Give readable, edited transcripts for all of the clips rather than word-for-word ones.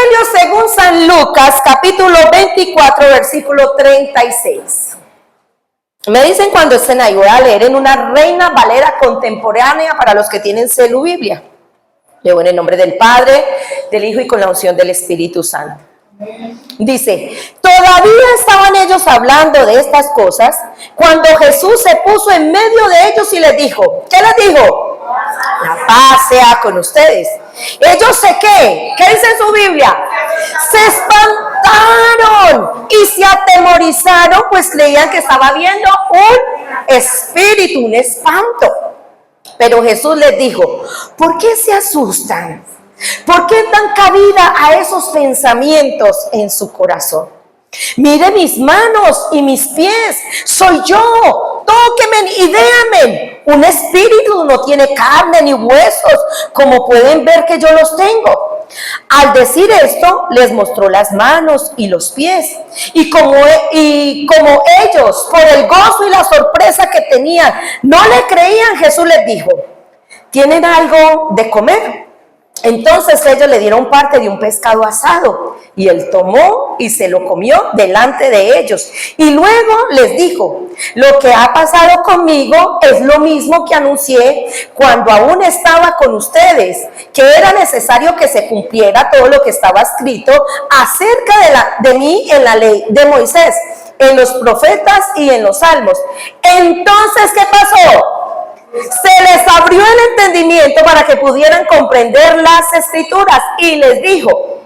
Evangelio según San Lucas, capítulo 24, versículo 36. Me dicen cuando estén ahí, voy a leer en una Reina Valera contemporánea para los que tienen celu Biblia. Leo en el nombre del Padre, del Hijo y con la unción del Espíritu Santo. Dice, todavía estaban ellos hablando de estas cosas cuando Jesús se puso en medio de ellos y les dijo, ¿qué les dijo? La paz sea con ustedes. Ellos ¿qué dice en su Biblia? Se espantaron y se atemorizaron, pues creían que estaba viendo un espíritu, un espanto. Pero Jesús les dijo, ¿por qué se asustan? ¿Por qué dan cabida a esos pensamientos en su corazón? Mire mis manos y mis pies, soy yo, tóquenme y véanme. Un espíritu no tiene carne ni huesos, como pueden ver que yo los tengo. Al decir esto, les mostró las manos y los pies. Y como ellos, por el gozo y la sorpresa que tenían, no le creían, Jesús les dijo, ¿tienen algo de comer? Entonces ellos le dieron parte de un pescado asado y él tomó y se lo comió delante de ellos. Y luego les dijo, lo que ha pasado conmigo es lo mismo que anuncié cuando aún estaba con ustedes, que era necesario que se cumpliera todo lo que estaba escrito acerca de mí en la ley de Moisés, en los profetas y en los salmos. Entonces, ¿qué pasó? Se les abrió el entendimiento para que pudieran comprender las escrituras y les dijo,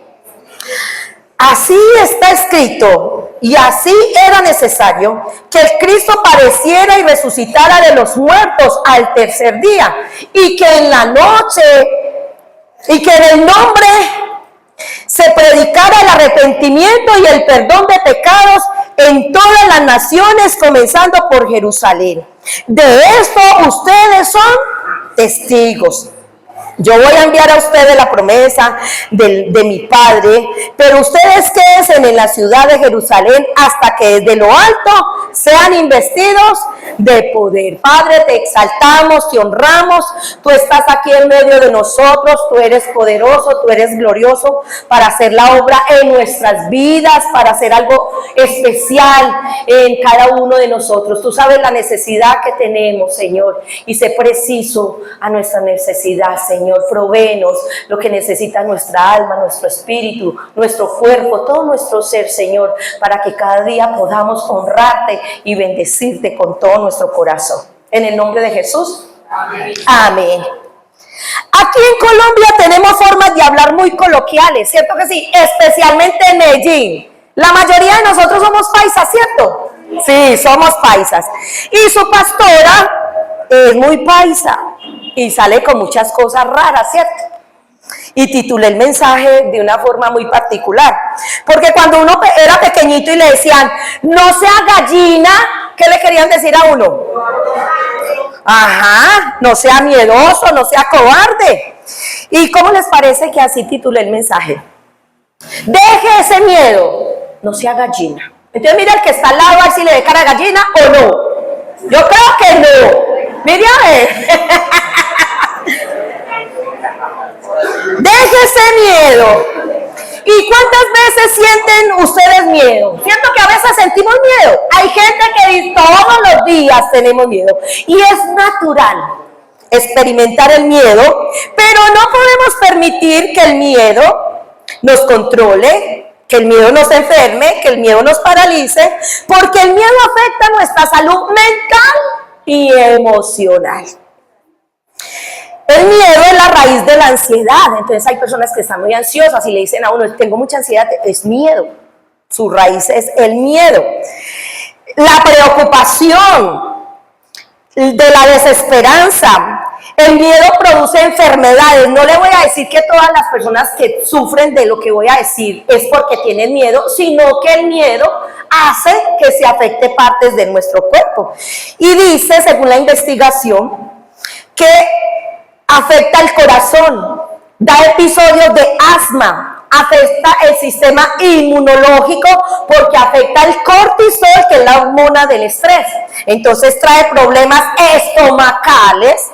así está escrito y así era necesario que el Cristo padeciera y resucitara de los muertos al tercer día y que en la noche y que en el nombre se predicara el arrepentimiento y el perdón de pecados en todas las naciones, comenzando por Jerusalén. De esto ustedes son testigos. Yo voy a enviar a ustedes la promesa de mi Padre, pero ustedes quédense en la ciudad de Jerusalén hasta que desde lo alto sean investidos de poder. Padre, te exaltamos, te honramos, tú estás aquí en medio de nosotros, tú eres poderoso, tú eres glorioso para hacer la obra en nuestras vidas, para hacer algo especial en cada uno de nosotros. Tú sabes la necesidad que tenemos, Señor, y sé preciso a nuestra necesidad, Señor. Provéenos lo que necesita nuestra alma, nuestro espíritu, nuestro cuerpo, todo nuestro ser, Señor, para que cada día podamos honrarte y bendecirte con todo nuestro corazón. En el nombre de Jesús. Amén. Amén. Aquí en Colombia tenemos formas de hablar muy coloquiales, ¿cierto que sí? Especialmente en Medellín. La mayoría de nosotros somos paisas, ¿cierto? Sí, somos paisas. Y su pastora es muy paisa y sale con muchas cosas raras, ¿cierto? Y titulé el mensaje de una forma muy particular, porque cuando uno era pequeñito y le decían, no sea gallina, ¿qué le querían decir a uno? Ajá, no sea miedoso, no sea cobarde. ¿Y cómo les parece que así titulé el mensaje? Deje ese miedo, no sea gallina. Entonces mira el que está al lado a ver si le ve cara de gallina o no. Yo creo que no. Mire a ver. Deje ese miedo. ¿Y cuántas veces sienten ustedes miedo? Siento que a veces sentimos miedo. Hay gente que todos los días tenemos miedo. Y es natural experimentar el miedo, pero no podemos permitir que el miedo nos controle, que el miedo nos enferme, que el miedo nos paralice, porque el miedo afecta nuestra salud mental y emocional. El miedo es la raíz de la ansiedad. Entonces hay personas que están muy ansiosas y le dicen a uno, tengo mucha ansiedad, es miedo. Su raíz es el miedo. La preocupación, de la desesperanza. El miedo produce enfermedades. No le voy a decir que todas las personas que sufren de lo que voy a decir es porque tienen miedo, sino que el miedo hace que se afecte partes de nuestro cuerpo. Y dice, según la investigación, que afecta el corazón, da episodios de asma, afecta el sistema inmunológico porque afecta el cortisol, que es la hormona del estrés. Entonces trae problemas estomacales,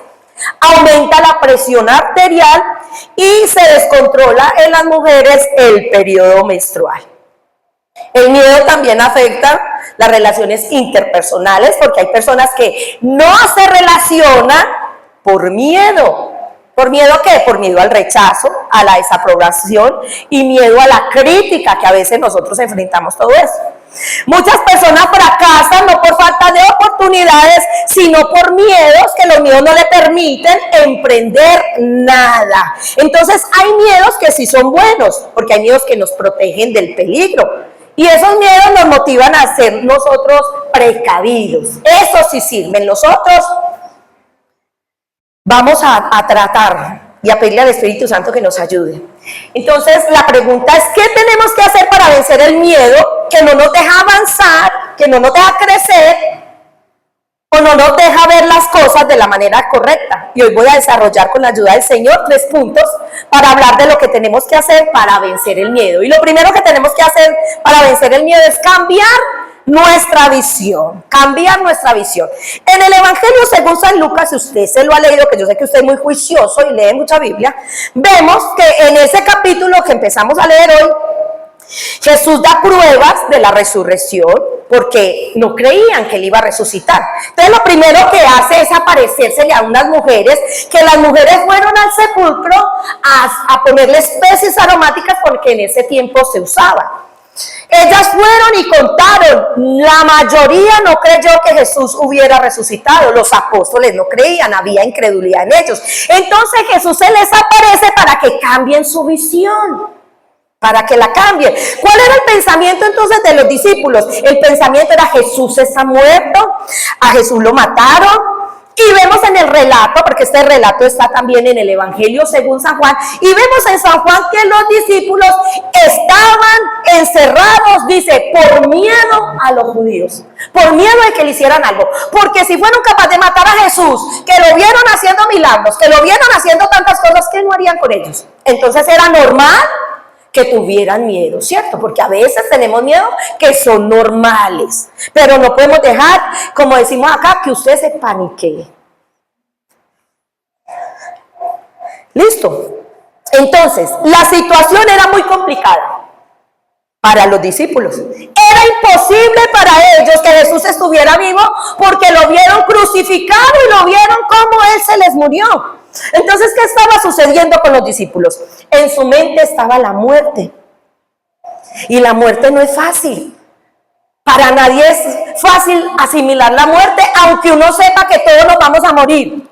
aumenta la presión arterial y se descontrola en las mujeres el periodo menstrual. El miedo también afecta las relaciones interpersonales, porque hay personas que no se relacionan por miedo. ¿Por miedo a qué? Por miedo al rechazo, a la desaprobación y miedo a la crítica, que a veces nosotros enfrentamos todo eso. Muchas personas fracasan no por falta de oportunidades, sino por miedos, que los miedos no le permiten emprender nada. Entonces hay miedos que sí son buenos, porque hay miedos que nos protegen del peligro. Y esos miedos nos motivan a ser nosotros precavidos. Eso sí sirven. Nosotros vamos a tratar y a pedirle al Espíritu Santo que nos ayude. Entonces la pregunta es, ¿qué tenemos que hacer para vencer el miedo que no nos deja avanzar, que no nos deja crecer o no nos deja ver las cosas de la manera correcta? Y hoy voy a desarrollar con la ayuda del Señor 3 puntos para hablar de lo que tenemos que hacer para vencer el miedo. Y lo primero que tenemos que hacer para vencer el miedo es cambiar nuestra visión, cambiar nuestra visión. En el Evangelio según San Lucas, si usted se lo ha leído, que yo sé que usted es muy juicioso y lee mucha Biblia, vemos que en ese capítulo que empezamos a leer hoy, Jesús da pruebas de la resurrección porque no creían que él iba a resucitar. Entonces lo primero que hace es aparecérsele a unas mujeres, que las mujeres fueron al sepulcro a ponerle especies aromáticas porque en ese tiempo se usaba. Ellas fueron y contaron, la mayoría no creyó que Jesús hubiera resucitado, los apóstoles no creían, había incredulidad en ellos. Entonces Jesús se les aparece para que cambien su visión, para que la cambien. ¿Cuál era el pensamiento entonces de los discípulos? El pensamiento era: Jesús está muerto, a Jesús lo mataron. Y vemos en el relato, porque este relato está también en el Evangelio según San Juan, y vemos en San Juan que los discípulos estaban encerrados, dice, por miedo a los judíos, por miedo de que le hicieran algo, porque si fueron capaces de matar a Jesús, que lo vieron haciendo milagros, que lo vieron haciendo tantas cosas, ¿qué no harían con ellos? Entonces era normal que tuvieran miedo, ¿cierto? Porque a veces tenemos miedo que son normales, pero no podemos dejar, como decimos acá, que usted se paniquee. ¿Listo? Entonces, la situación era muy complicada para los discípulos. Era imposible para ellos que Jesús estuviera vivo porque lo vieron crucificado y lo vieron como Él se les murió. Entonces, ¿qué estaba sucediendo con los discípulos? En su mente estaba la muerte. Y la muerte no es fácil. Para nadie es fácil asimilar la muerte, aunque uno sepa que todos nos vamos a morir.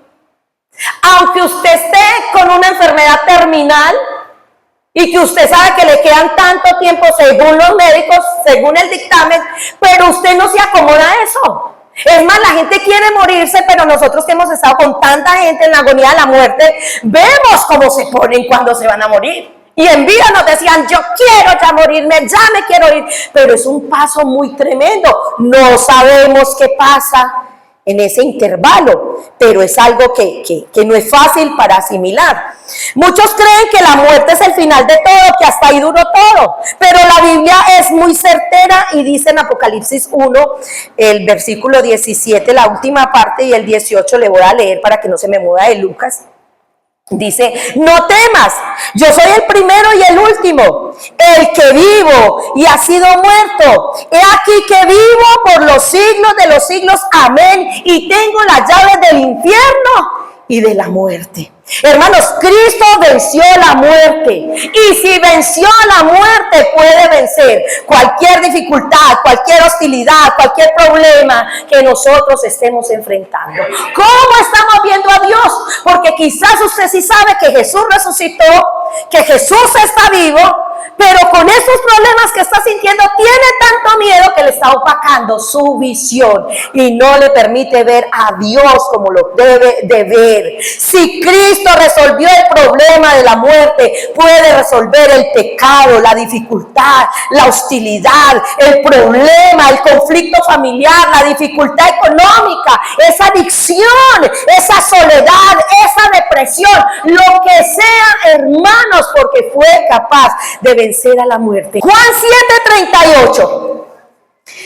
Aunque usted esté con una enfermedad terminal y que usted sabe que le quedan tanto tiempo según los médicos, según el dictamen, pero usted no se acomoda a eso. Es más, la gente quiere morirse, pero nosotros que hemos estado con tanta gente en la agonía de la muerte, vemos cómo se ponen cuando se van a morir. Y en vida nos decían, yo quiero ya morirme, ya me quiero ir. Pero es un paso muy tremendo. No sabemos qué pasa en ese intervalo, pero es algo que no es fácil para asimilar. Muchos creen que la muerte es el final de todo, que hasta ahí duró todo, pero la Biblia es muy certera y dice en Apocalipsis 1, el versículo 17, la última parte, y el 18 le voy a leer para que no se me mueva de Lucas. Dice, no temas, yo soy el primero y el último, el que vivo y ha sido muerto. He aquí que vivo por los siglos de los siglos, amén, y tengo las llaves del infierno y de la muerte. Hermanos, Cristo venció la muerte, y si venció la muerte puede vencer cualquier dificultad, cualquier hostilidad, cualquier problema que nosotros estemos enfrentando. ¿Cómo estamos viendo a Dios? Porque quizás usted sí sabe que Jesús resucitó, que Jesús está vivo, pero con esos problemas que está sintiendo tiene tanto miedo que le está opacando su visión y no le permite ver a Dios como lo debe de ver. Si Cristo resolvió el problema de la muerte, puede resolver el pecado, la dificultad, la hostilidad, el problema, el conflicto familiar, la dificultad económica, esa adicción, esa soledad, esa depresión, lo que sea, hermanos, porque fue capaz de vencer a la muerte. Juan 7:38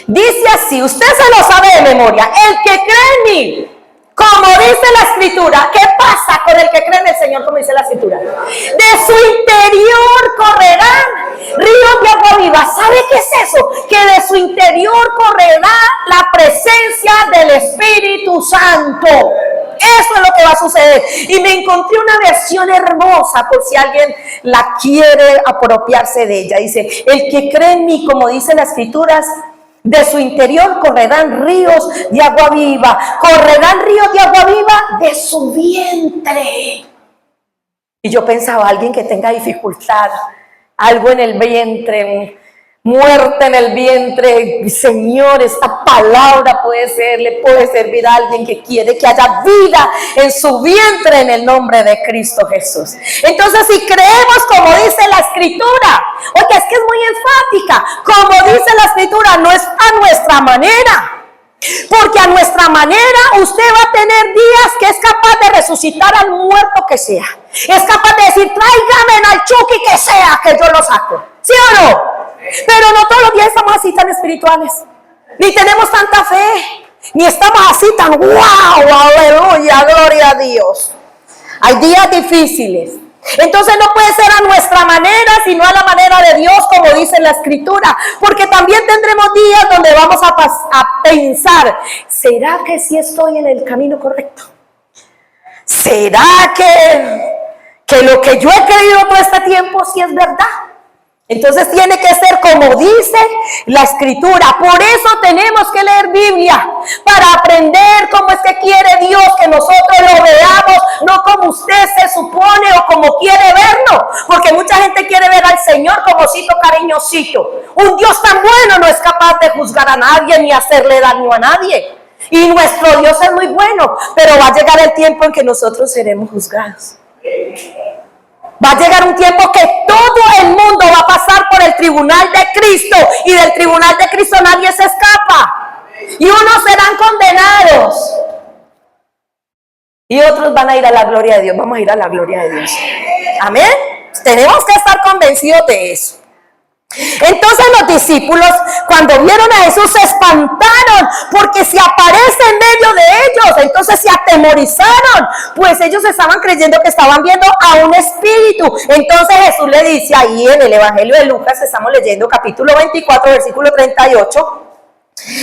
dice así, usted se lo sabe de memoria: el que cree en mí, Como dice la Escritura. ¿Qué pasa con el que cree en el Señor? Como dice la Escritura, de su interior correrán ríos de agua viva. ¿Sabe qué es eso? Que de su interior correrá la presencia del Espíritu Santo. Eso es lo que va a suceder. Y me encontré una versión hermosa, por si alguien la quiere apropiarse de ella. Dice: el que cree en mí, como dice las Escrituras, de su interior correrán ríos de agua viva. Correrán ríos de agua viva de su vientre. Y yo pensaba, alguien que tenga dificultad, algo en el vientre, muerte en el vientre, Señor, esta palabra le puede servir a alguien que quiere que haya vida en su vientre en el nombre de Cristo Jesús. Entonces, si creemos como dice la Escritura, oye, es que es muy enfática, como dice la Escritura, no es a nuestra manera. Porque a nuestra manera usted va a tener días que es capaz de resucitar al muerto que sea. Es capaz de decir: tráigame al Chucky que sea, que yo lo saco. ¿Sí o no? Pero no todos los días estamos así tan espirituales, ni tenemos tanta fe, ni estamos así tan wow, aleluya, gloria a Dios. Hay días difíciles. Entonces no puede ser a nuestra manera, sino a la manera de Dios, como dice la Escritura. Porque también tendremos días donde vamos a pensar: ¿será que sí estoy en el camino correcto? ¿Será que lo que yo he creído todo este tiempo sí es verdad? Entonces tiene que ser como dice la Escritura. Por eso tenemos que leer Biblia, para aprender cómo es que quiere Dios que nosotros lo veamos, no como usted se supone o como quiere verlo. Porque mucha gente quiere ver al Señor como osito cariñosito. Un Dios tan bueno no es capaz de juzgar a nadie ni hacerle daño a nadie. Y nuestro Dios es muy bueno, pero va a llegar el tiempo en que nosotros seremos juzgados. Va a llegar un tiempo que todo el mundo va a pasar por el tribunal de Cristo, y del tribunal de Cristo nadie se escapa. Y unos serán condenados y otros van a ir a la gloria de Dios. Vamos a ir a la gloria de Dios. Amén. Tenemos que estar convencidos de eso. Entonces los discípulos, cuando vieron a Jesús, se espantaron porque se aparece en medio de ellos. Entonces se atemorizaron, pues ellos estaban creyendo que estaban viendo a un espíritu. Entonces Jesús le dice ahí en el Evangelio de Lucas, estamos leyendo capítulo 24, versículo 38,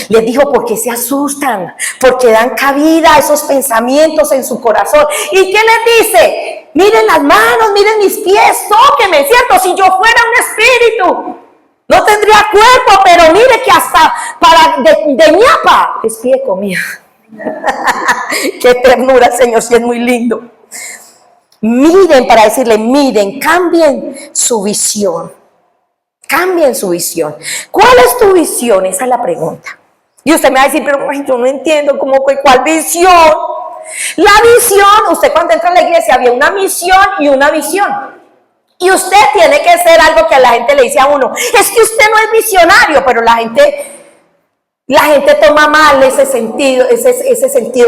les dijo: ¿por qué se asustan? Porque dan cabida a esos pensamientos en su corazón. ¿Y qué les dice? Miren las manos, miren mis pies, tóquenme, ¿cierto? Si yo fuera un espíritu, no tendría cuerpo, pero mire que hasta de ñapa es pie comida. Qué ternura, Señor, si es muy lindo. Miren, para decirle: miren, cambien su visión. Cambien su visión. ¿Cuál es tu visión? Esa es la pregunta. Y usted me va a decir: pero yo no entiendo ¿cuál visión? La visión, usted cuando entra en la iglesia había una misión y una visión. Y usted tiene que ser algo que a la gente le dice a uno: es que usted no es visionario, pero la gente toma mal ese sentido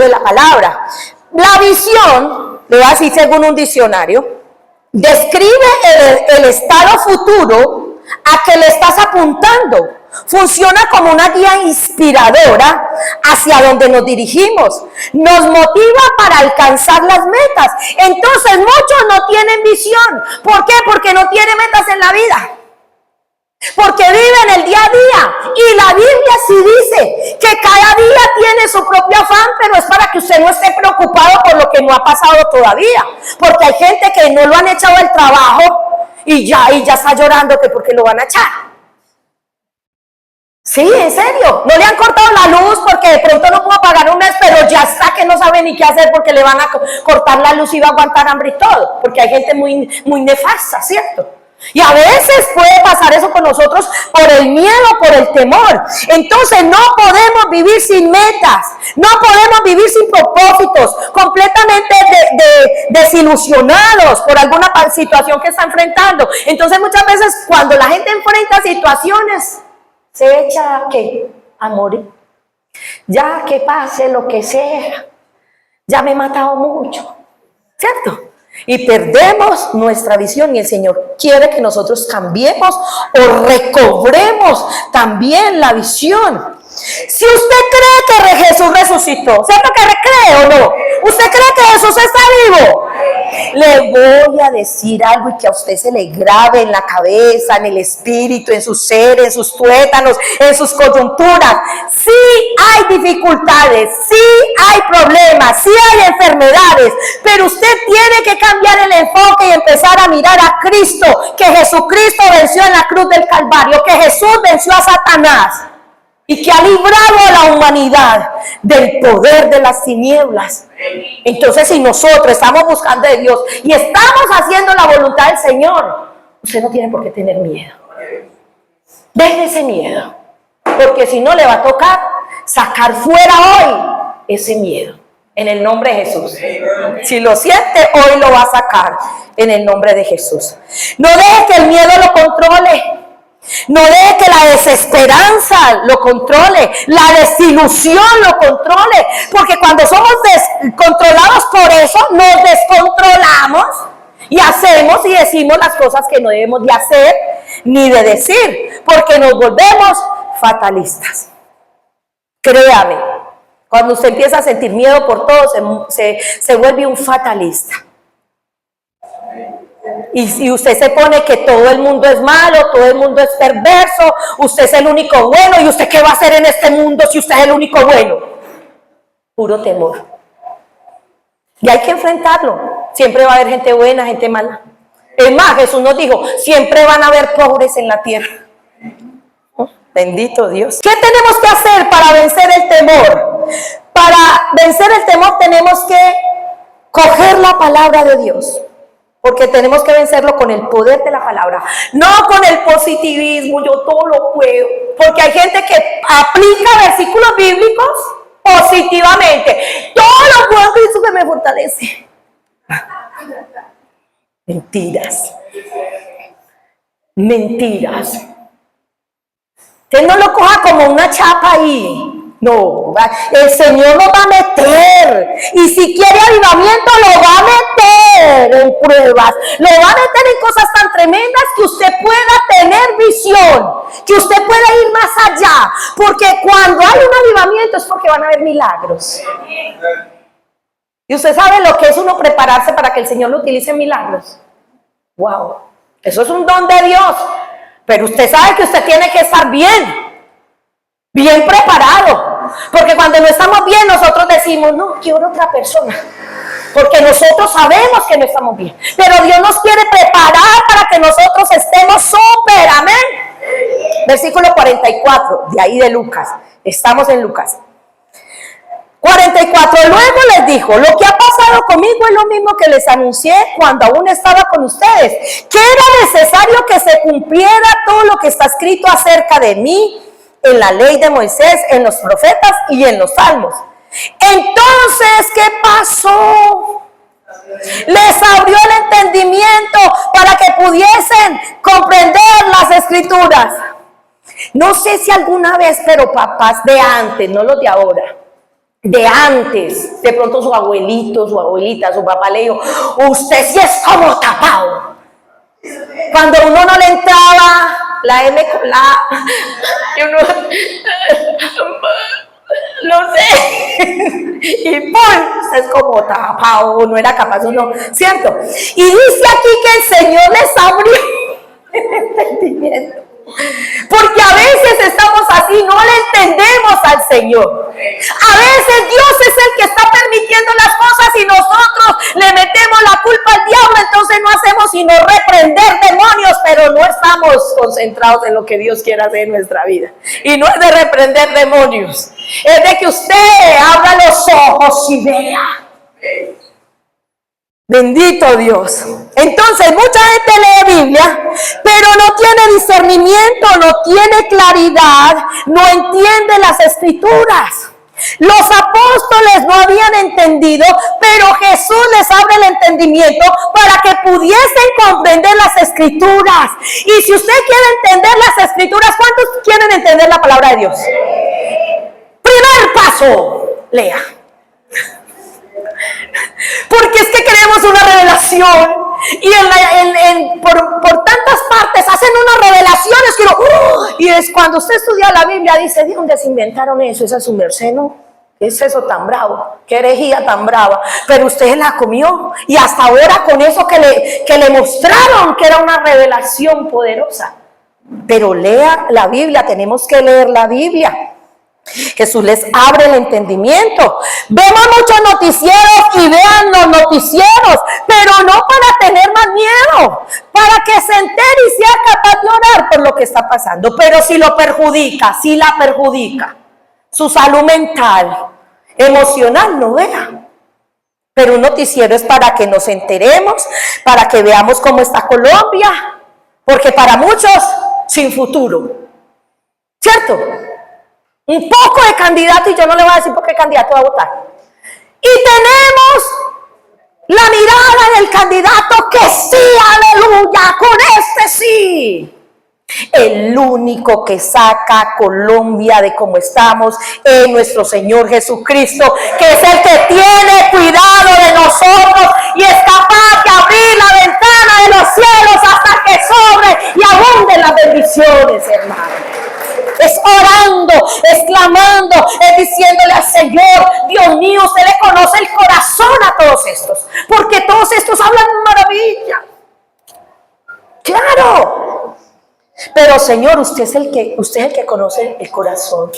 de la palabra. La visión, le voy a decir según un diccionario, describe el estado futuro a que le estás apuntando. Funciona como una guía inspiradora hacia donde nos dirigimos. Nos motiva para alcanzar las metas. Entonces muchos no tienen visión. ¿Por qué? Porque no tienen metas en la vida. Porque viven el día a día. Y la Biblia sí dice que cada día tiene su propio afán, pero es para que usted no esté preocupado por lo que no ha pasado todavía. Porque hay gente que no lo han echado el trabajo y ya está llorando que porque lo van a echar. Sí, en serio, no le han cortado la luz porque de pronto no puedo pagar un mes, pero ya está que no sabe ni qué hacer porque le van a cortar la luz y va a aguantar hambre y todo, porque hay gente muy nefasta, ¿cierto? Y a veces puede pasar eso con nosotros por el miedo, por el temor. Entonces no podemos vivir sin metas, no podemos vivir sin propósitos, completamente desilusionados por alguna situación que está enfrentando. Entonces muchas veces cuando la gente enfrenta situaciones, se echa a morir. Ya que pase lo que sea, ya me he matado mucho, ¿cierto? Y perdemos nuestra visión, y el Señor quiere que nosotros cambiemos o recobremos también la visión. Si usted cree que Jesús resucitó, ¿cierto que cree o no? ¿Usted cree que Jesús está vivo? Le voy a decir algo y que a usted se le grabe en la cabeza, en el espíritu, en su ser, en sus tuétanos, en sus coyunturas. Sí hay dificultades, sí hay problemas, sí hay enfermedades, pero usted tiene que cambiar el enfoque y empezar a mirar a Cristo, que Jesucristo venció en la cruz del Calvario, que Jesús venció a Satanás y que ha librado a la humanidad del poder de las tinieblas. Entonces, si nosotros estamos buscando de Dios y estamos haciendo la voluntad del Señor, usted no tiene por qué tener miedo. Deje ese miedo, porque si no le va a tocar sacar fuera hoy ese miedo, en el nombre de Jesús. Si lo siente, hoy lo va a sacar en el nombre de Jesús. No deje que el miedo lo controle. No deje que la desesperanza lo controle, la desilusión lo controle, porque cuando somos controlados por eso, nos descontrolamos y hacemos y decimos las cosas que no debemos de hacer ni de decir, porque nos volvemos fatalistas. Créame, cuando usted empieza a sentir miedo por todo, se vuelve un fatalista. Y si usted se pone que todo el mundo es malo, todo el mundo es perverso, usted es el único bueno, ¿y usted qué va a hacer en este mundo si usted es el único bueno? Puro temor. Y hay que enfrentarlo. Siempre va a haber gente buena, gente mala. Es más, Jesús nos dijo, siempre van a haber pobres en la tierra. Oh, bendito Dios. ¿Qué tenemos que hacer para vencer el temor? Para vencer el temor tenemos que coger la palabra de Dios. Porque tenemos que vencerlo con el poder de la palabra, no con el positivismo, yo todo lo puedo. Porque hay gente que aplica versículos bíblicos positivamente. Todo lo puedo, Cristo que me fortalece. Mentiras. Mentiras. Usted no lo coja como una chapa ahí. No, el Señor lo va a meter, y si quiere avivamiento lo va a meter en pruebas, lo va a meter en cosas tan tremendas que usted pueda tener visión, que usted pueda ir más allá, porque cuando hay un avivamiento es porque van a haber milagros. Y usted sabe lo que es uno prepararse para que el Señor lo utilice en milagros. Wow, eso es un don de Dios, pero usted sabe que usted tiene que estar bien preparado. Porque cuando no estamos bien, nosotros decimos, no, quiero otra persona. Porque nosotros sabemos que no estamos bien. Pero Dios nos quiere preparar para que nosotros estemos súper. Amén. Versículo 44, de ahí de Lucas. Estamos en Lucas. 44, luego les dijo, lo que ha pasado conmigo es lo mismo que les anuncié cuando aún estaba con ustedes. Que era necesario que se cumpliera todo lo que está escrito acerca de mí en la ley de Moisés, en los profetas y en los salmos. Entonces, ¿qué pasó? Les abrió el entendimiento para que pudiesen comprender las escrituras. No sé si alguna vez, pero papás de antes, no los de ahora, de antes, de pronto su abuelito, su abuelita, su papá le dijo, usted sí es como tapado. Cuando uno no le entraba la M con la A, y uno, no sé, y ¡pum! Es como tapado, no era capaz, uno, ¿cierto? Y dice aquí que el Señor les abrió el entendimiento. Porque a veces estamos así, no le entendemos al Señor. A veces Dios es el que está permitiendo las cosas y nosotros le metemos la culpa al diablo, entonces no hacemos sino reprender demonios, pero no estamos concentrados en lo que Dios quiere hacer en nuestra vida. Y no es de reprender demonios, es de que usted abra los ojos y vea. Bendito Dios. Entonces mucha gente lee Biblia, pero no tiene discernimiento, no tiene claridad, no entiende las escrituras. Los apóstoles no habían entendido, pero Jesús les abre el entendimiento para que pudiesen comprender las escrituras. Y si usted quiere entender las escrituras, ¿cuántos quieren entender la palabra de Dios? Primer paso, lea. Porque es que queremos una revelación y por tantas partes hacen unas revelaciones que uno, Y es cuando usted estudia la Biblia, dice, ¿de dónde se inventaron eso? Esa es su merced, ¿no? ¿Qué es eso tan bravo? ¿Qué herejía tan brava? Pero usted la comió. Y hasta ahora con eso que le mostraron que era una revelación poderosa. Pero lea la Biblia, tenemos que leer la Biblia. Jesús les abre el entendimiento. Vemos muchos noticieros y vean los noticieros, pero no para tener más miedo, para que se entere y sea capaz de orar por lo que está pasando. Pero si lo perjudica, si la perjudica, su salud mental, emocional, no vea. Pero un noticiero es para que nos enteremos, para que veamos cómo está Colombia, porque para muchos, sin futuro, ¿cierto? Un poco de candidato, y yo no le voy a decir por qué candidato va a votar. Y tenemos la mirada del candidato que sí, aleluya, con este sí. El único que saca a Colombia de como estamos es nuestro Señor Jesucristo, que es el que tiene cuidado de nosotros y es capaz de abrir la ventana de los cielos hasta que sobre y abunden las bendiciones, hermano. Es orando, es clamando, es diciéndole al Señor, Dios mío, usted le conoce el corazón a todos estos, porque todos estos hablan maravilla. Claro. Pero Señor, usted es el que conoce el corazón.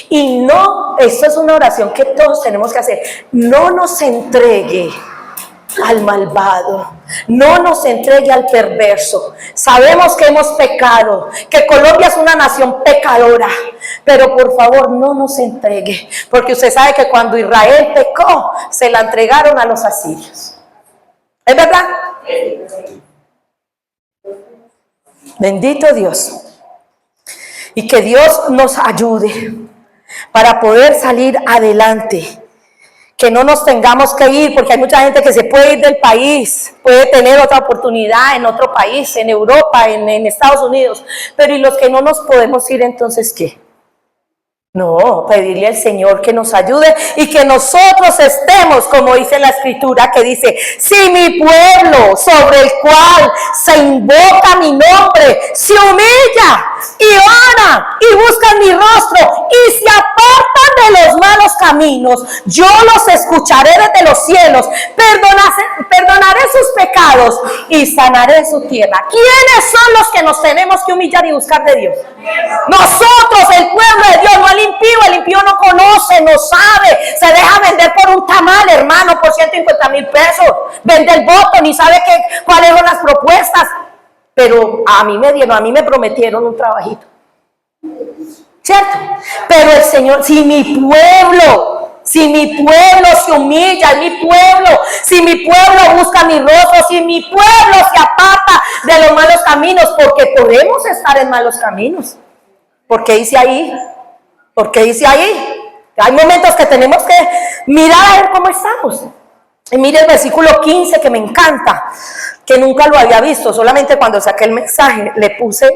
Y no, esto es una oración que todos tenemos que hacer. No nos entregue al malvado, no nos entregue al perverso. Sabemos que hemos pecado, que Colombia es una nación pecadora, pero por favor no nos entregue, porque usted sabe que cuando Israel pecó, se la entregaron a los asirios. ¿Es verdad? Bendito Dios. Y que Dios nos ayude para poder salir adelante. Que no nos tengamos que ir, porque hay mucha gente que se puede ir del país, puede tener otra oportunidad en otro país, en Europa, en Estados Unidos. Pero ¿y los que no nos podemos ir, entonces qué? No, pedirle al Señor que nos ayude y que nosotros estemos, como dice la Escritura, que dice, si mi pueblo sobre el cual se invoca mi nombre, se humilla y ora y busca mi rostro y se apartan de los malos caminos, yo los escucharé desde los cielos, perdonaré sus pecados y sanaré su tierra. ¿Quiénes son los que nos tenemos que humillar y buscar de Dios? Nosotros, el pueblo de Dios, no el impío no conoce, no sabe, se deja vender por un tamal, hermano, por 150,000 pesos, vende el voto, ni sabe cuáles son las propuestas, pero a mí me prometieron un trabajito, ¿cierto? Pero el Señor, si mi pueblo se humilla, mi pueblo, si mi pueblo busca mi rostro, si mi pueblo se aparta de los malos caminos, porque podemos estar en malos caminos. ¿Por qué dice ahí? Porque dice ahí, hay momentos que tenemos que mirar a ver cómo estamos. Y mire el versículo 15 que me encanta, que nunca lo había visto, solamente cuando saqué el mensaje le puse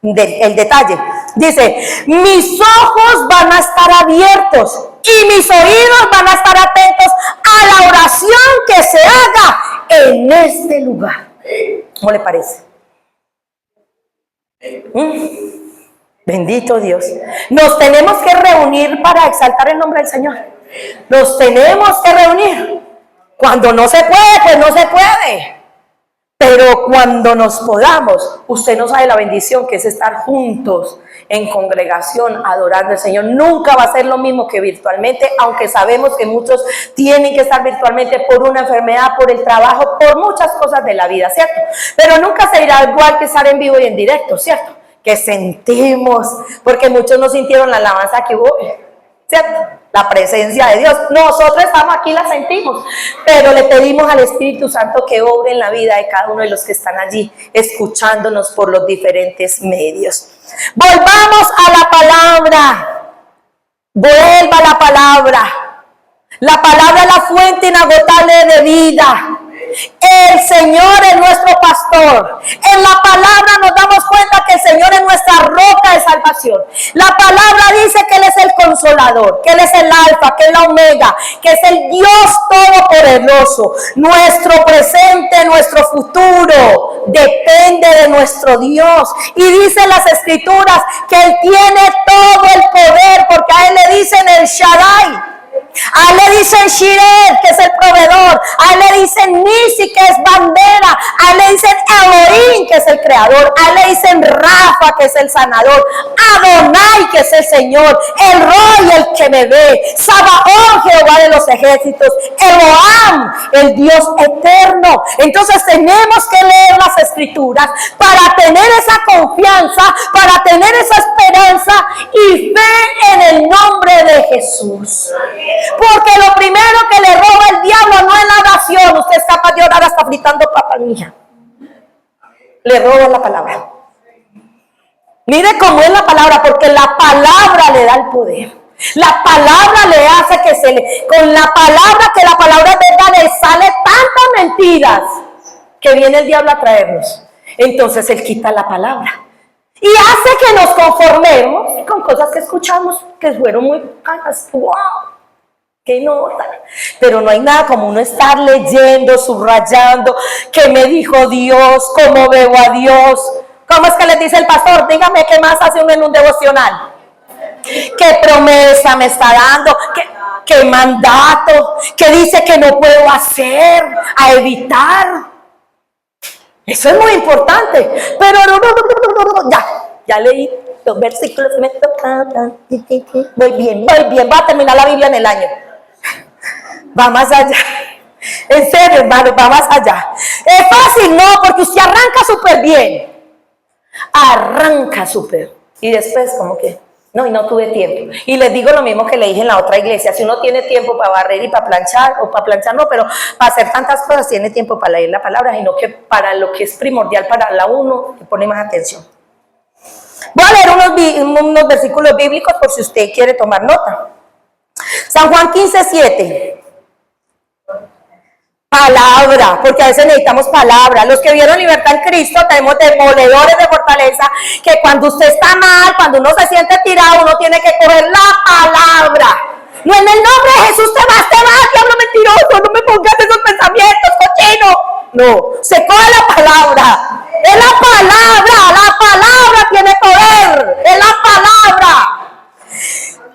el detalle. Dice, mis ojos van a estar abiertos y mis oídos van a estar atentos a la oración que se haga en este lugar. ¿Cómo le parece? Bendito Dios. Nos tenemos que reunir para exaltar el nombre del Señor. Nos tenemos que reunir. Cuando no se puede, pues no se puede. Pero cuando nos podamos, usted no sabe la bendición que es estar juntos en congregación adorando al Señor. Nunca va a ser lo mismo que virtualmente, aunque sabemos que muchos tienen que estar virtualmente por una enfermedad, por el trabajo, por muchas cosas de la vida, ¿cierto? Pero nunca se irá igual que estar en vivo y en directo, ¿cierto? Que sentimos, porque muchos no sintieron la alabanza que hubo, ¿cierto? La presencia de Dios. Nosotros estamos aquí, la sentimos, pero le pedimos al Espíritu Santo que obre en la vida de cada uno de los que están allí, escuchándonos por los diferentes medios. Volvamos a la palabra. Vuelva a la palabra. La palabra es la fuente inagotable de vida. El Señor es nuestro pastor. En la palabra nos damos cuenta que el Señor es nuestra roca de salvación. La palabra dice que Él es el consolador, que Él es el alfa, que es la omega, que es el Dios todopoderoso. Nuestro presente, nuestro futuro depende de nuestro Dios. Y dicen las escrituras que Él tiene todo el poder, porque a Él le dicen el Shaddai. A él le dicen Shireh, que es el proveedor. A él le dicen Nisi, que es bandera. A él le dicen Elohim, que es el creador. A él le dicen Rafa, que es el sanador. Adonai, que es el Señor. El Roy, el que me ve. Sabaoth, Jehová de los ejércitos. Eloham, el Dios eterno. Entonces tenemos que leer las escrituras para tener esa confianza, para tener esa esperanza y fe en el nombre de Jesús. Porque lo primero que le roba el diablo no es la oración. Usted es capaz de orar hasta fritando papas, mija. Le roba la palabra. Mire cómo es la palabra, porque la palabra le da el poder. La palabra le hace que con la palabra, que la palabra es verdad, le sale tantas mentiras que viene el diablo a traernos. Entonces él quita la palabra y hace que nos conformemos con cosas que escuchamos que fueron muy caras. ¡Wow! ¡Qué nota! Pero no hay nada como uno estar leyendo, subrayando, qué me dijo Dios, cómo veo a Dios. ¿Cómo es que les dice el pastor? Dígame qué más hace uno en un devocional. ¿Qué promesa me está dando? ¿Qué mandato? ¿Qué dice que no puedo hacer? A evitar. Eso es muy importante. Pero ya leí los versículos, me tocan. Voy bien, va a terminar la Biblia en el año. Va más allá. En serio, hermano, va más allá. Es fácil, no, porque usted arranca súper bien. Arranca súper. Y después como que, no, y no tuve tiempo. Y les digo lo mismo que le dije en la otra iglesia. Si uno tiene tiempo para barrer y para planchar, o para planchar no, pero para hacer tantas cosas, tiene tiempo para leer la palabra, sino que para lo que es primordial para la uno, le pone más atención. Voy a leer unos versículos bíblicos por si usted quiere tomar nota. San Juan 15:7. Palabra, porque a veces necesitamos palabra. Los que vieron Libertad en Cristo tenemos demoledores de fortaleza, que cuando usted está mal, cuando uno se siente tirado, uno tiene que coger la palabra. No, en el nombre de Jesús te vas, diablo mentiroso, no me pongas esos pensamientos, cochino. No, se coge la palabra. Es la palabra tiene poder, es la palabra.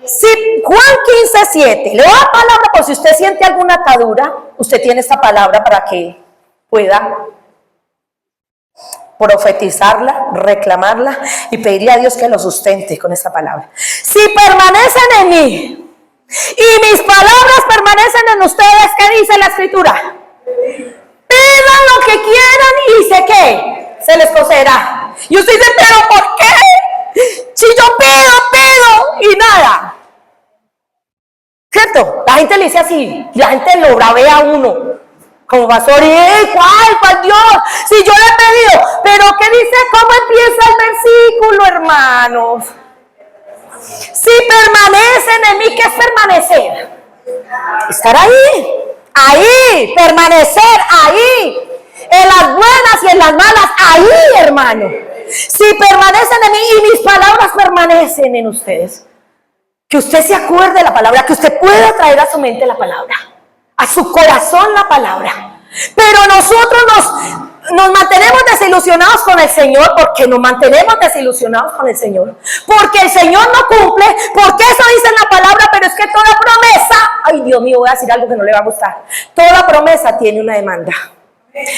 Si Juan 15:7, le doy la palabra por si usted siente alguna atadura, usted tiene esta palabra para que pueda profetizarla, reclamarla y pedirle a Dios que lo sustente con esta palabra. Si permanecen en mí y mis palabras permanecen en ustedes, ¿qué dice la escritura? Pidan lo que quieran y sé que se les concederá. Y usted dice, pero ¿por qué? Si yo pido y nada. ¿Cierto? La gente le dice así, la gente lo bravea a uno. Como pastor, ¿cuál Dios? Si yo le he pedido, pero ¿qué dice? ¿Cómo empieza el versículo, hermanos? Si permanecen en mí, ¿qué es permanecer? Estar ahí, permanecer ahí. En las buenas y en las malas, ahí, hermano. Si permanecen en mí y mis palabras permanecen en ustedes. Que usted se acuerde de la palabra, que usted pueda traer a su mente la palabra, a su corazón la palabra. Pero nosotros nos mantenemos desilusionados con el Señor, porque nos mantenemos desilusionados con el Señor. Porque el Señor no cumple, porque eso dice en la palabra, pero es que toda promesa, ay Dios mío, voy a decir algo que no le va a gustar. Toda promesa tiene una demanda.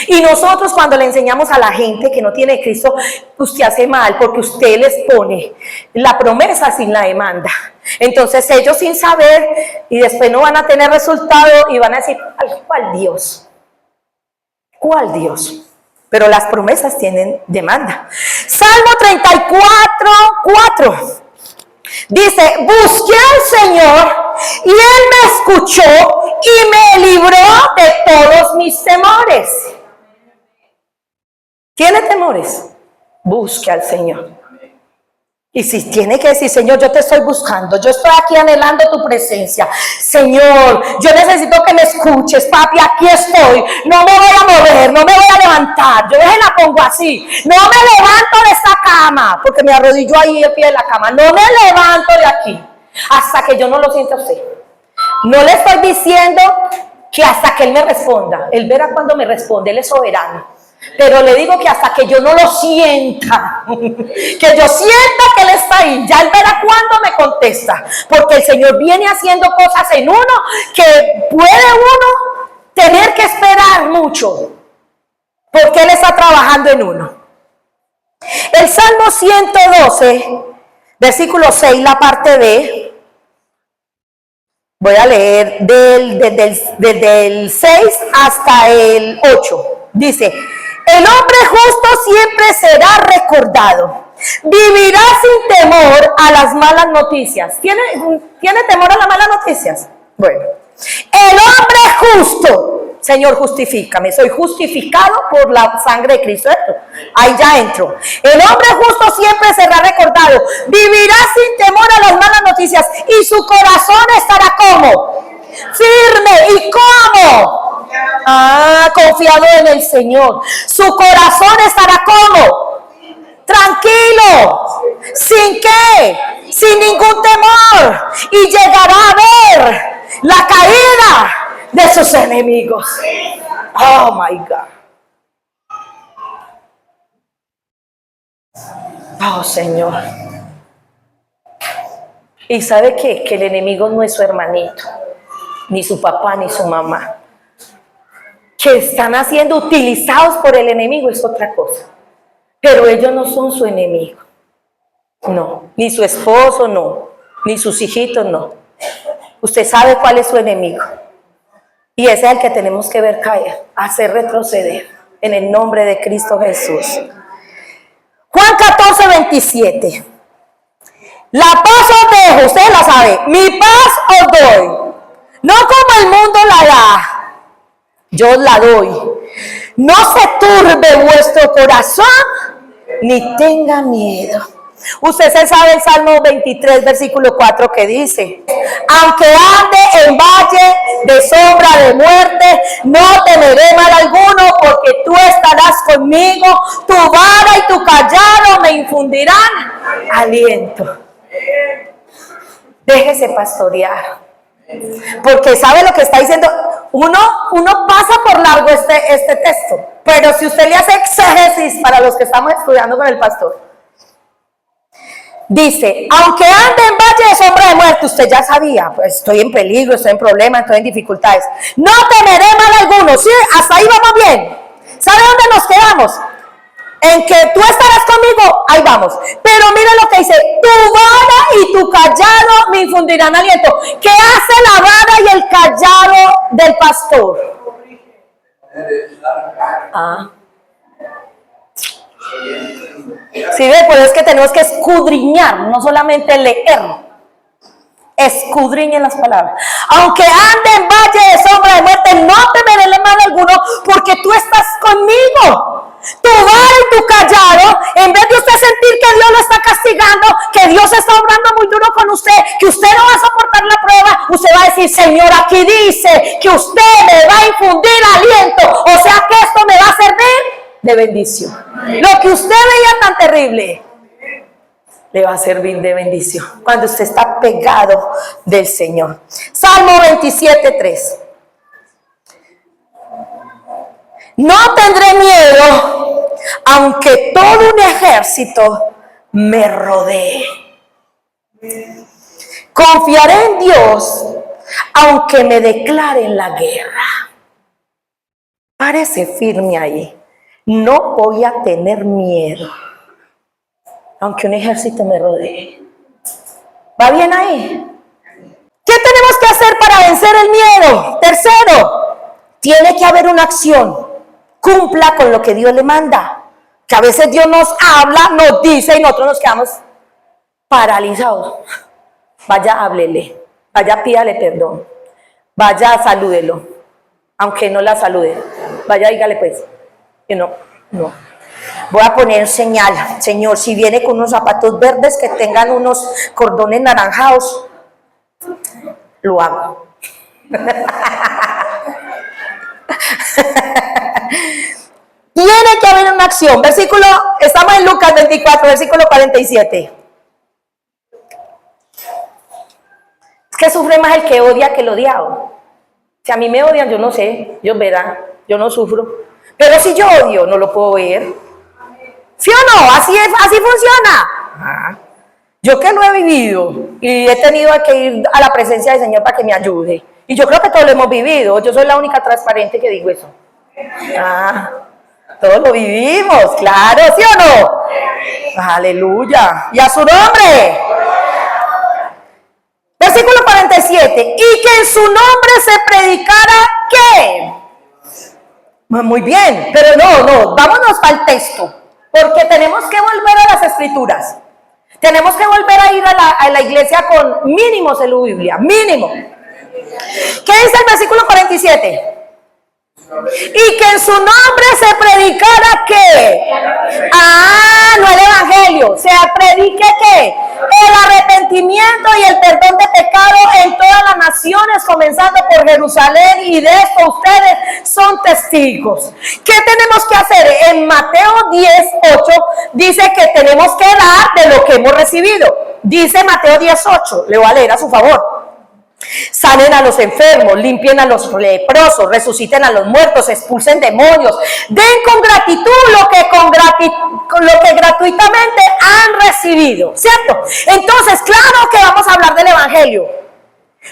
Y nosotros cuando le enseñamos a la gente que no tiene Cristo, usted hace mal porque usted les pone la promesa sin la demanda. Entonces ellos sin saber y después no van a tener resultado y van a decir, ¿cuál Dios? ¿Cuál Dios? Pero las promesas tienen demanda. Salmo 34:4 dice, busqué al Señor y Él me escuchó y me libró de todos mis temores. ¿Tiene temores? Busque al Señor. Y si tiene que decir, Señor, yo te estoy buscando, yo estoy aquí anhelando tu presencia. Señor, yo necesito que me escuches, papi, aquí estoy. No me voy a mover, no me voy a levantar. Yo la pongo así. No me levanto de esta cama, porque me arrodillo ahí al pie de la cama. No me levanto de aquí. hasta que yo no lo sienta a usted. No le estoy diciendo que hasta que Él me responda. Él verá cuando me responde, Él es soberano. Pero le digo que hasta que yo no lo sienta, que yo sienta que Él está ahí, ya Él verá cuando me contesta. Porque el Señor viene haciendo cosas en uno que puede uno tener que esperar mucho, porque Él está trabajando en uno. El Salmo 112, versículo 6, la parte B. Voy a leer desde el 6 hasta el 8. Dice: el hombre justo siempre será recordado. Vivirá sin temor a las malas noticias. ¿Tiene temor a las malas noticias? Bueno, el hombre justo, Señor, justifícame. Soy justificado por la sangre de Cristo. Ahí ya entro. El hombre justo siempre será recordado. Vivirá sin temor a las malas noticias y su corazón estará como firme. ¿Y cómo? Confiado en el Señor. Su corazón estará como tranquilo. ¿Sin qué? Sin ningún temor. Y llegará a ver la caída de sus enemigos. Oh my God. Oh Señor. ¿Y sabe qué? Que el enemigo no es su hermanito, ni su papá, ni su mamá. Que están siendo utilizados por el enemigo es otra cosa. Pero ellos no son su enemigo. No. Ni su esposo, no. Ni sus hijitos, no. Usted sabe cuál es su enemigo. Y ese es el que tenemos que ver caer, hacer retroceder. En el nombre de Cristo Jesús. Juan 14, 27. La paz os dejo, usted la sabe. Mi paz os doy. No como el mundo la da. Yo os la doy. No se turbe vuestro corazón, ni tenga miedo. Usted se sabe el Salmo 23, versículo 4, que dice: aunque ande en valle de sombra de muerte, no temeré mal alguno, porque tú estarás conmigo, tu vara y tu callado me infundirán aliento. Déjese pastorear. Porque sabe lo que está diciendo. Uno pasa por largo este texto, pero si usted le hace exégesis para los que estamos estudiando con el pastor, dice: aunque ande en valle de sombra de muerte, usted ya sabía, pues estoy en peligro, estoy en problemas, estoy en dificultades, no temeré mal alguno. Sí, hasta ahí vamos bien. ¿Sabe dónde nos quedamos? En que tú estarás conmigo, ahí vamos. Pero mira lo que dice: tu vara y tu callado me infundirán aliento. ¿Qué hace la vara y el callado del pastor? Sí, pues es que tenemos que escudriñar, no solamente leer. Escudriñen las palabras. Aunque ande en valle de sombra de muerte, no temeré mal alguno, porque tú estás conmigo. Tu vara y tu callado, en vez de usted sentir que Dios lo está castigando, que Dios está obrando muy duro con usted, que usted no va a soportar la prueba, usted va a decir: Señor, aquí dice que usted me va a infundir aliento, o sea que esto me va a servir de bendición. Lo que usted veía tan terrible le va a servir de bendición cuando usted está pegado del Señor. Salmo 27, 3. No tendré miedo, aunque todo un ejército me rodee. Confiaré en Dios, aunque me declaren la guerra. Párese firme ahí. No voy a tener miedo, aunque un ejército me rodee. ¿Va bien ahí? ¿Qué tenemos que hacer para vencer el miedo? Tercero, tiene que haber una acción. Cumpla con lo que Dios le manda. Que a veces Dios nos habla, nos dice y nosotros nos quedamos paralizados. Vaya, háblele. Vaya, pídale perdón. Vaya, salúdelo. Aunque no la salude. Vaya, dígale pues. Que no. Voy a poner señal. Señor, si viene con unos zapatos verdes que tengan unos cordones naranjados, lo hago. Tiene que haber una acción. Estamos en Lucas 24, versículo 47. Es que sufre más el que odia que el odiado. Si a mí me odian, yo no sé, Dios verá, yo no sufro. Pero si yo odio, no lo puedo ver. ¿Sí o no? Así funciona. Yo que lo he vivido y he tenido que ir a la presencia del Señor para que me ayude. Y yo creo que todos lo hemos vivido. Yo soy la única transparente que digo eso. Todos lo vivimos, claro, ¿sí o no? Aleluya. Y a su nombre. Versículo 47. Y que en su nombre se predicara, ¿qué? Muy bien, pero no, vámonos al texto. Porque tenemos que volver a las escrituras. Tenemos que volver a ir a la iglesia con mínimos en la Biblia, mínimo. ¿Qué dice el versículo 47? Y que en su nombre se predicara ¿qué? No el evangelio. Se predique ¿qué? El arrepentimiento y el perdón de pecado en todas las naciones, comenzando por Jerusalén, y de esto ustedes son testigos. ¿Qué tenemos que hacer? En Mateo 10:8 dice que tenemos que dar de lo que hemos recibido. Dice Mateo 10:8, le voy a leer a su favor. Sanen a los enfermos, limpien a los leprosos, resuciten a los muertos, expulsen demonios, den con gratitud lo que gratuitamente han recibido, ¿cierto? Entonces, claro que vamos a hablar del evangelio,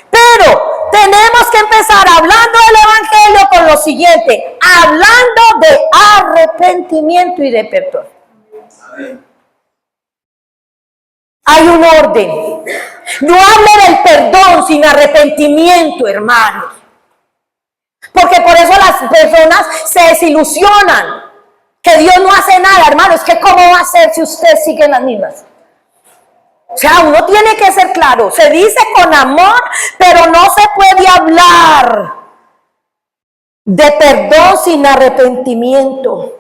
pero tenemos que empezar hablando del evangelio con lo siguiente, hablando de arrepentimiento y de perdón. Hay un orden. No hable del perdón sin arrepentimiento, hermanos. Porque por eso las personas se desilusionan. Que Dios no hace nada, hermanos. Es que ¿cómo va a ser si usted sigue en las mismas? O sea, uno tiene que ser claro. Se dice con amor, pero no se puede hablar de perdón sin arrepentimiento.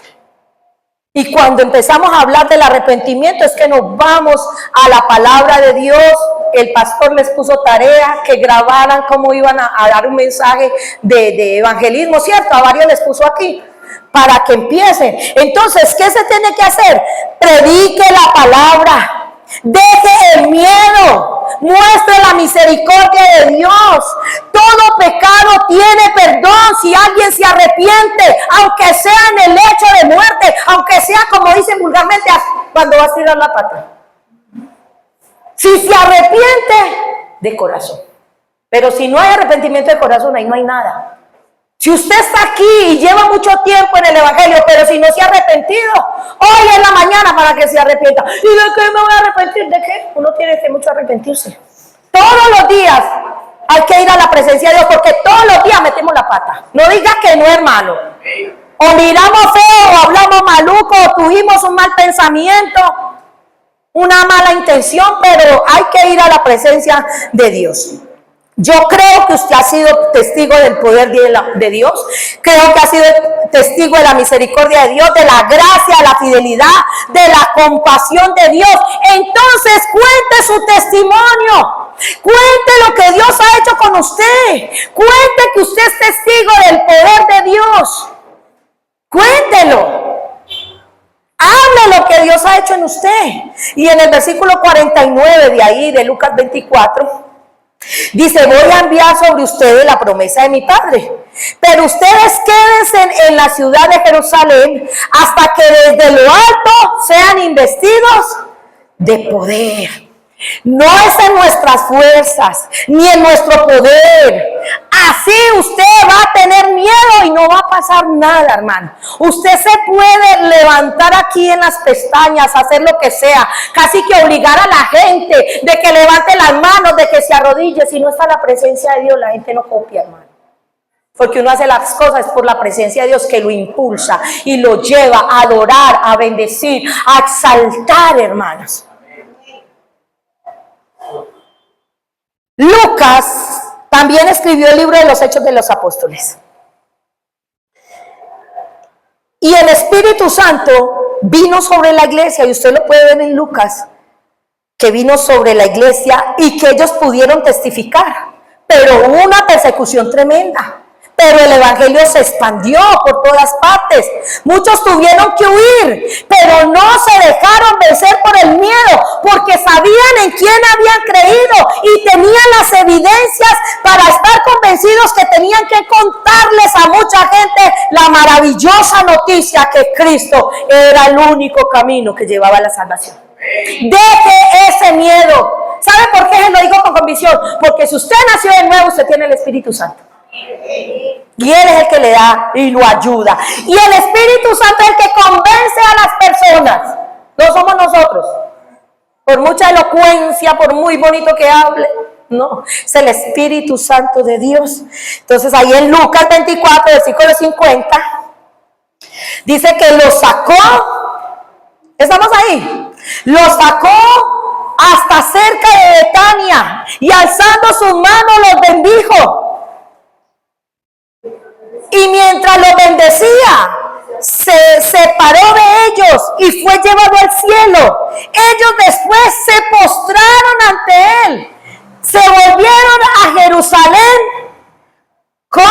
Y cuando empezamos a hablar del arrepentimiento es que nos vamos a la palabra de Dios. El pastor les puso tarea que grabaran cómo iban a dar un mensaje de evangelismo, ¿cierto? A varios les puso aquí, para que empiecen. Entonces, ¿qué se tiene que hacer? Predique la palabra. Deje el miedo, muestre la misericordia de Dios. Todo pecado tiene perdón si alguien se arrepiente, aunque sea en el lecho de muerte, aunque sea como dicen vulgarmente cuando va a tirar la pata. Si se arrepiente de corazón, pero si no hay arrepentimiento de corazón, ahí no hay nada. Si usted está aquí y lleva mucho tiempo en el evangelio, pero si no se ha arrepentido, hoy es la mañana para que se arrepienta. ¿Y de qué me voy a arrepentir? ¿De qué? Uno tiene que mucho arrepentirse. Todos los días hay que ir a la presencia de Dios, porque todos los días metemos la pata. No diga que no, hermano. O miramos feo, o hablamos maluco, o tuvimos un mal pensamiento, una mala intención, pero hay que ir a la presencia de Dios. Yo creo que usted ha sido testigo del poder de Dios, creo que ha sido testigo de la misericordia de Dios, de la gracia, de la fidelidad, de la compasión de Dios. Entonces cuente su testimonio, cuente lo que Dios ha hecho con usted, cuente que usted es testigo del poder de Dios, cuéntelo. Hable lo que Dios ha hecho en usted. Y en el versículo 49 de ahí, de Lucas 24, dice, voy a enviar sobre ustedes la promesa de mi Padre, pero ustedes quédense en la ciudad de Jerusalén hasta que desde lo alto sean investidos de poder. No es en nuestras fuerzas, ni en nuestro poder. Así usted va a tener miedo y no va a pasar nada, hermano. Usted se puede levantar aquí en las pestañas, hacer lo que sea, casi que obligar a la gente de que levante las manos, de que se arrodille. Si no está la presencia de Dios, la gente no copia, hermano. Porque uno hace las cosas por la presencia de Dios que lo impulsa y lo lleva a adorar, a bendecir, a exaltar, hermanos. Lucas también escribió el libro de los Hechos de los Apóstoles. Y el Espíritu Santo vino sobre la iglesia, y usted lo puede ver en Lucas, que vino sobre la iglesia y que ellos pudieron testificar. Pero hubo una persecución tremenda. Pero el evangelio se expandió por todas partes. Muchos tuvieron que huir, pero no se dejaron vencer por el miedo, porque sabían en quién habían creído y tenían las evidencias para estar convencidos que tenían que contarles a mucha gente la maravillosa noticia que Cristo era el único camino que llevaba a la salvación. Deje ese miedo. ¿Sabe por qué se lo digo con convicción? Porque si usted nació de nuevo, usted tiene el Espíritu Santo. Y Él es el que le da y lo ayuda. Y el Espíritu Santo es el que convence a las personas. No somos nosotros. Por mucha elocuencia, por muy bonito que hable. No, es el Espíritu Santo de Dios. Entonces ahí en Lucas 24, versículo 50, dice que lo sacó. ¿Estamos ahí? Lo sacó hasta cerca de Betania y alzando sus manos los bendijo. Y mientras los bendecía, se separó de ellos y fue llevado al cielo. Ellos después se postraron ante él. Se volvieron a Jerusalén con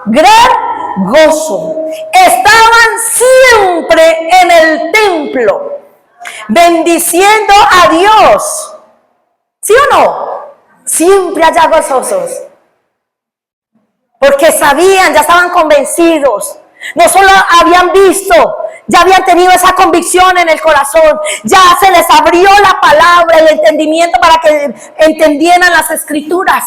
gran gozo. Estaban siempre en el templo, bendiciendo a Dios. ¿Sí o no? Siempre allá gozosos. Porque sabían, ya estaban convencidos. No solo habían visto, ya habían tenido esa convicción en el corazón. Ya se les abrió la palabra, el entendimiento para que entendieran las escrituras.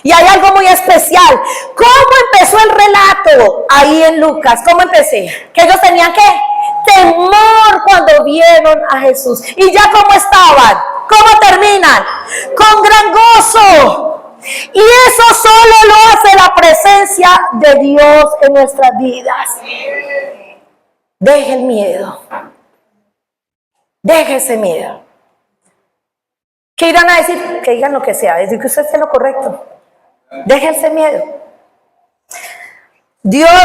Y hay algo muy especial. ¿Cómo empezó el relato ahí en Lucas? ¿Cómo empecé? Que ellos tenían ¿qué? Temor cuando vieron a Jesús. ¿Y ya cómo estaban? ¿Cómo terminan? Con gran gozo. Y eso solo lo hace la presencia de Dios en nuestras vidas. Deje el miedo. Deje ese miedo. ¿Qué irán a decir? Que digan lo que sea, decir que usted esté en lo correcto. Deje ese miedo. Dios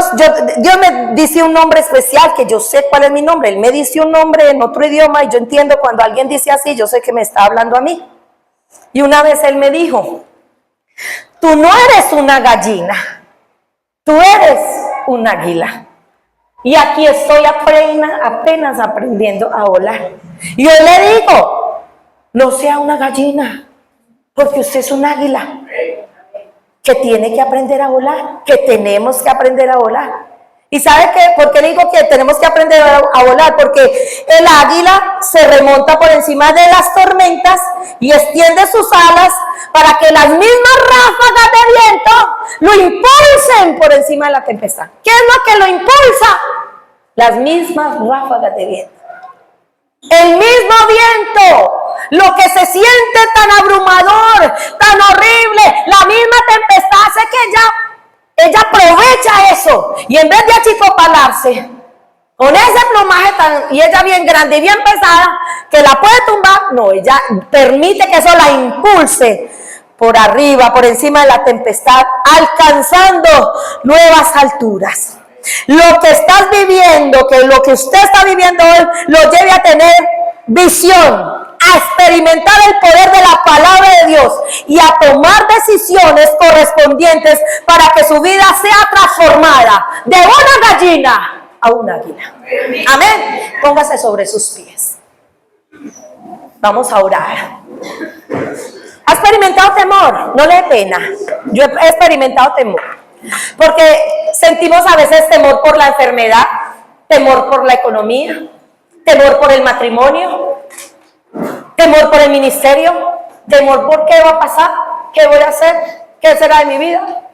me dice un nombre especial, que yo sé cuál es mi nombre. Él me dice un nombre en otro idioma y yo entiendo cuando alguien dice así, yo sé que me está hablando a mí. Y una vez Él me dijo: tú no eres una gallina, tú eres un águila. Y aquí estoy apenas aprendiendo a volar. Y yo le digo: no sea una gallina, porque usted es un águila que tiene que aprender a volar, que tenemos que aprender a volar. ¿Y sabe qué? ¿Por qué digo que tenemos que aprender a volar? Porque el águila se remonta por encima de las tormentas y extiende sus alas para que las mismas ráfagas de viento lo impulsen por encima de la tempestad. ¿Qué es lo que lo impulsa? Las mismas ráfagas de viento. El mismo viento, lo que se siente tan abrumador, tan horrible, la misma tempestad hace que ella aprovecha eso y en vez de achicopalarse con ese plumaje y ella bien grande y bien pesada que la puede tumbar, no, ella permite que eso la impulse por arriba, por encima de la tempestad, alcanzando nuevas alturas. Lo que estás viviendo, que lo que usted está viviendo hoy, lo lleve a tener visión, a experimentar el poder de la palabra de Dios y a tomar decisiones correspondientes para que su vida sea transformada de una gallina a un águila. Amén. Póngase sobre sus pies. Vamos a orar. ¿Ha experimentado temor? No le dé pena. Yo he experimentado temor. Porque sentimos a veces temor por la enfermedad, temor por la economía, temor por el matrimonio, temor por el ministerio, temor por qué va a pasar, qué voy a hacer, qué será de mi vida.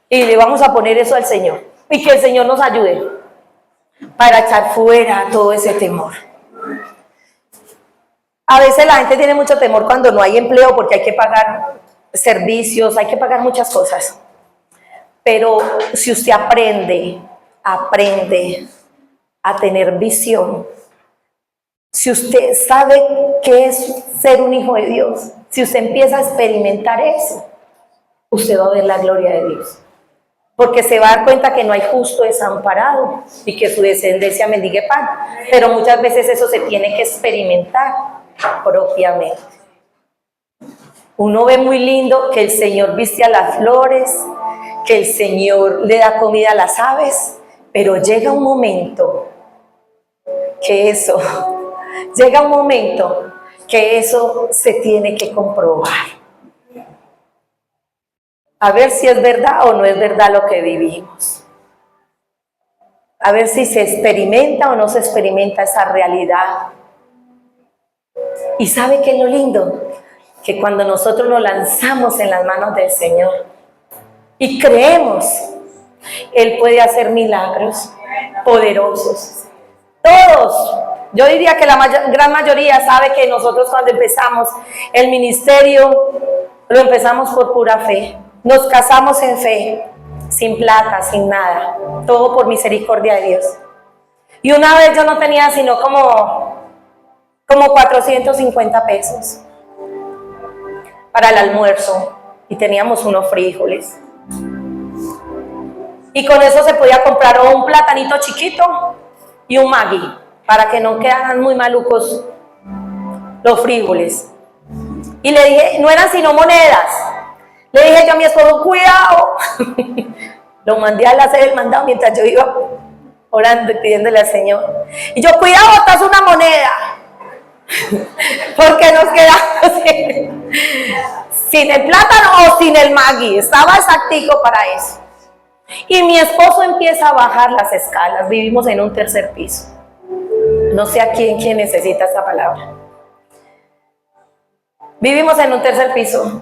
Y le vamos a poner eso al Señor. Y que el Señor nos ayude para echar fuera todo ese temor. A veces la gente tiene mucho temor cuando no hay empleo porque hay que pagar servicios, hay que pagar muchas cosas. Pero si usted aprende a tener visión, si usted sabe qué es ser un hijo de Dios, si usted empieza a experimentar eso, usted va a ver la gloria de Dios. Porque se va a dar cuenta que no hay justo desamparado y que su descendencia mendigue pan. Pero muchas veces eso se tiene que experimentar propiamente. Uno ve muy lindo que el Señor viste a las flores, que el Señor le da comida a las aves, pero llega un momento que eso llega un momento que eso se tiene que comprobar. A ver si es verdad o no es verdad lo que vivimos. A ver si se experimenta o no se experimenta esa realidad. ¿Y sabe qué es lo lindo? Que cuando nosotros nos lanzamos en las manos del Señor y creemos, Él puede hacer milagros poderosos. Todos, yo diría que la gran mayoría sabe que nosotros cuando empezamos el ministerio, lo empezamos por pura fe. Nos casamos en fe, sin plata, sin nada, todo por misericordia de Dios. Y una vez yo no tenía sino como 450 pesos para el almuerzo y teníamos unos frijoles. Y con eso se podía comprar un platanito chiquito y un Maggi para que no quedaran muy malucos los frijoles. Y le dije, no eran sino monedas. Le dije yo a mi esposo, cuidado. Lo mandé a hacer el mandado mientras yo iba orando y pidiéndole al Señor. Y yo, cuidado, estás una moneda. Porque nos quedamos sin el plátano o sin el Maggi. Estaba exactico para eso. Y mi esposo empieza a bajar las escalas. Vivimos en un tercer piso. No sé a quién necesita esta palabra. Vivimos en un tercer piso.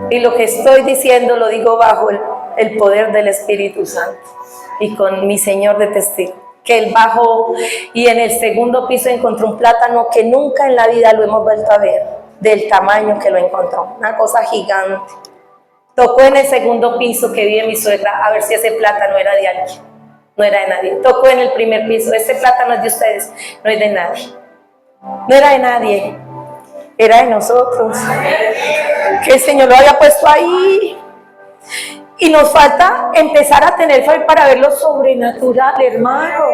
Y lo que estoy diciendo lo digo bajo el poder del Espíritu Santo. Y con mi Señor de testigo. Que él bajó y en el segundo piso encontró un plátano que nunca en la vida lo hemos vuelto a ver, del tamaño que lo encontró, una cosa gigante. Tocó en el segundo piso que vive mi suegra a ver si ese plátano era de alguien, no era de nadie. Tocó en el primer piso, este plátano es de ustedes, no es de nadie, no era de nadie, era de nosotros, que el Señor lo había puesto ahí. Y nos falta empezar a tener fe para ver lo sobrenatural, hermano.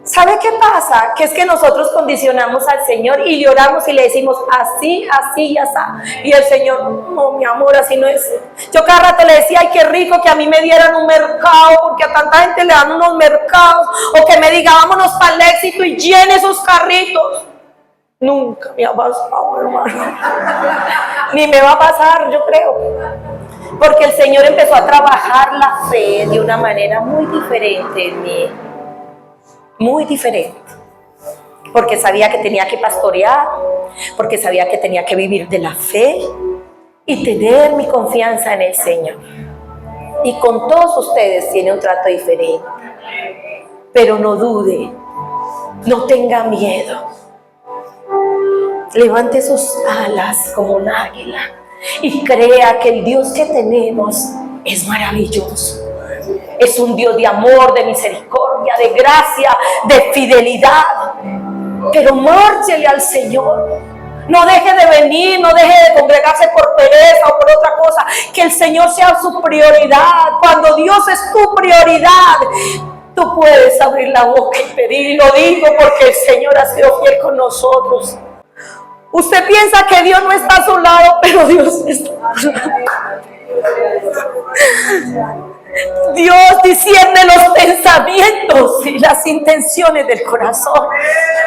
¿Sabe qué pasa? Que es que nosotros condicionamos al Señor y le oramos y le decimos así, así y así. Y el Señor, no, mi amor, así no es. Yo cada rato le decía, ay, qué rico que a mí me dieran un mercado, porque a tanta gente le dan unos mercados. O que me diga, vámonos para el Éxito y llene esos carritos. Nunca me ha pasado, hermano. Ni me va a pasar, yo creo. Porque el Señor empezó a trabajar la fe de una manera muy diferente en mí. Muy diferente. Porque sabía que tenía que pastorear, porque sabía que tenía que vivir de la fe y tener mi confianza en el Señor. Y con todos ustedes tiene un trato diferente. Pero no dude, no tenga miedo. Levante sus alas como un águila. Y crea que el Dios que tenemos es maravilloso. Es un Dios de amor, de misericordia, de gracia, de fidelidad. Pero márchele al Señor. No deje de venir, no deje de congregarse por pereza o por otra cosa. Que el Señor sea su prioridad. Cuando Dios es tu prioridad, tú puedes abrir la boca y pedir. Y lo digo porque el Señor ha sido fiel con nosotros. Usted piensa que Dios no está a su lado, pero Dios está a su lado. Dios discierne los pensamientos y las intenciones del corazón.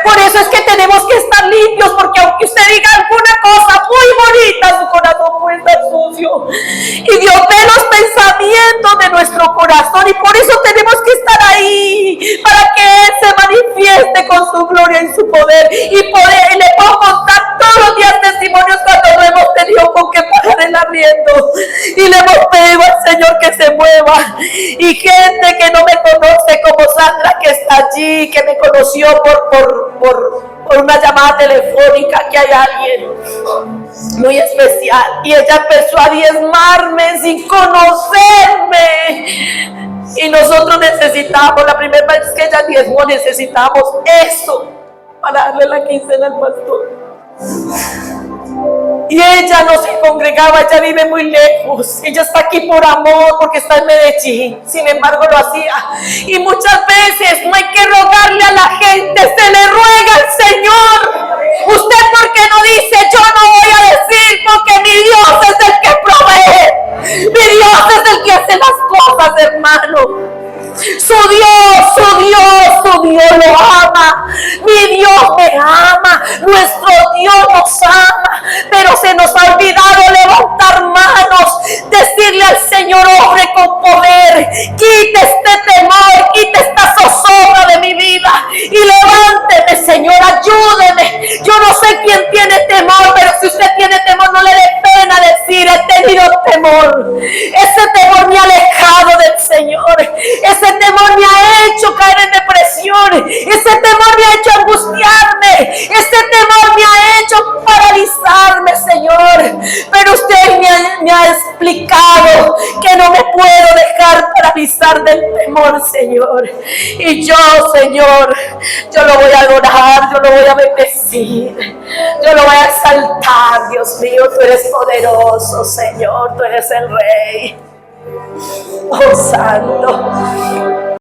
Por eso es que tenemos que estar limpios, porque aunque usted diga alguna cosa muy bonita, su corazón puede estar sucio. Y Dios ve los pensamientos de nuestro corazón, y por eso tenemos que estar ahí, para que Él se manifieste con su gloria y su poder. Y le puedo contar todos los días testimonios cuando no hemos tenido con qué pagar el arriendo. Y le hemos pedido al Señor que se mueva. Y gente que no me conoce, como Sandra, que está allí, que me conoció por una llamada telefónica, que hay alguien muy especial, y ella empezó a diezmarme sin conocerme. Y nosotros necesitamos, la primera vez que ella diezmó, necesitamos eso para darle la quincena al pastor. Y ella no se congregaba, ella vive muy lejos. Ella está aquí por amor, porque está en Medellín. Sin embargo, lo hacía. Y muchas veces no hay que rogarle a la gente, se le ruega al Señor. ¿Usted por qué no dice, yo no voy a decir, porque mi Dios es el que provee? Mi Dios es el que hace las cosas, hermano. Su Dios lo ama. Mi Dios me ama, nuestro Dios nos ama, pero se nos ha olvidado levantar manos, decirle al Señor, obre con poder, quite este temor, quite esta zozobra de mi vida y levánteme, Señor, ayúdeme. Yo no sé quién tiene temor, pero si usted tiene temor, no le dé pena decir, he tenido temor. Ese temor me ha alejado del Señor, ese temor me ha hecho caer en depresión, ese temor me ha hecho angustiarme, ese temor me ha hecho paralizarme, Señor. Pero usted me ha explicado que no me puedo dejar paralizar del temor, Señor. Y yo, Señor, yo lo voy a adorar, yo lo voy a bendecir, yo lo voy a exaltar. Dios mío, tú eres poderoso, Señor, tú eres el Rey. Oh, Santo.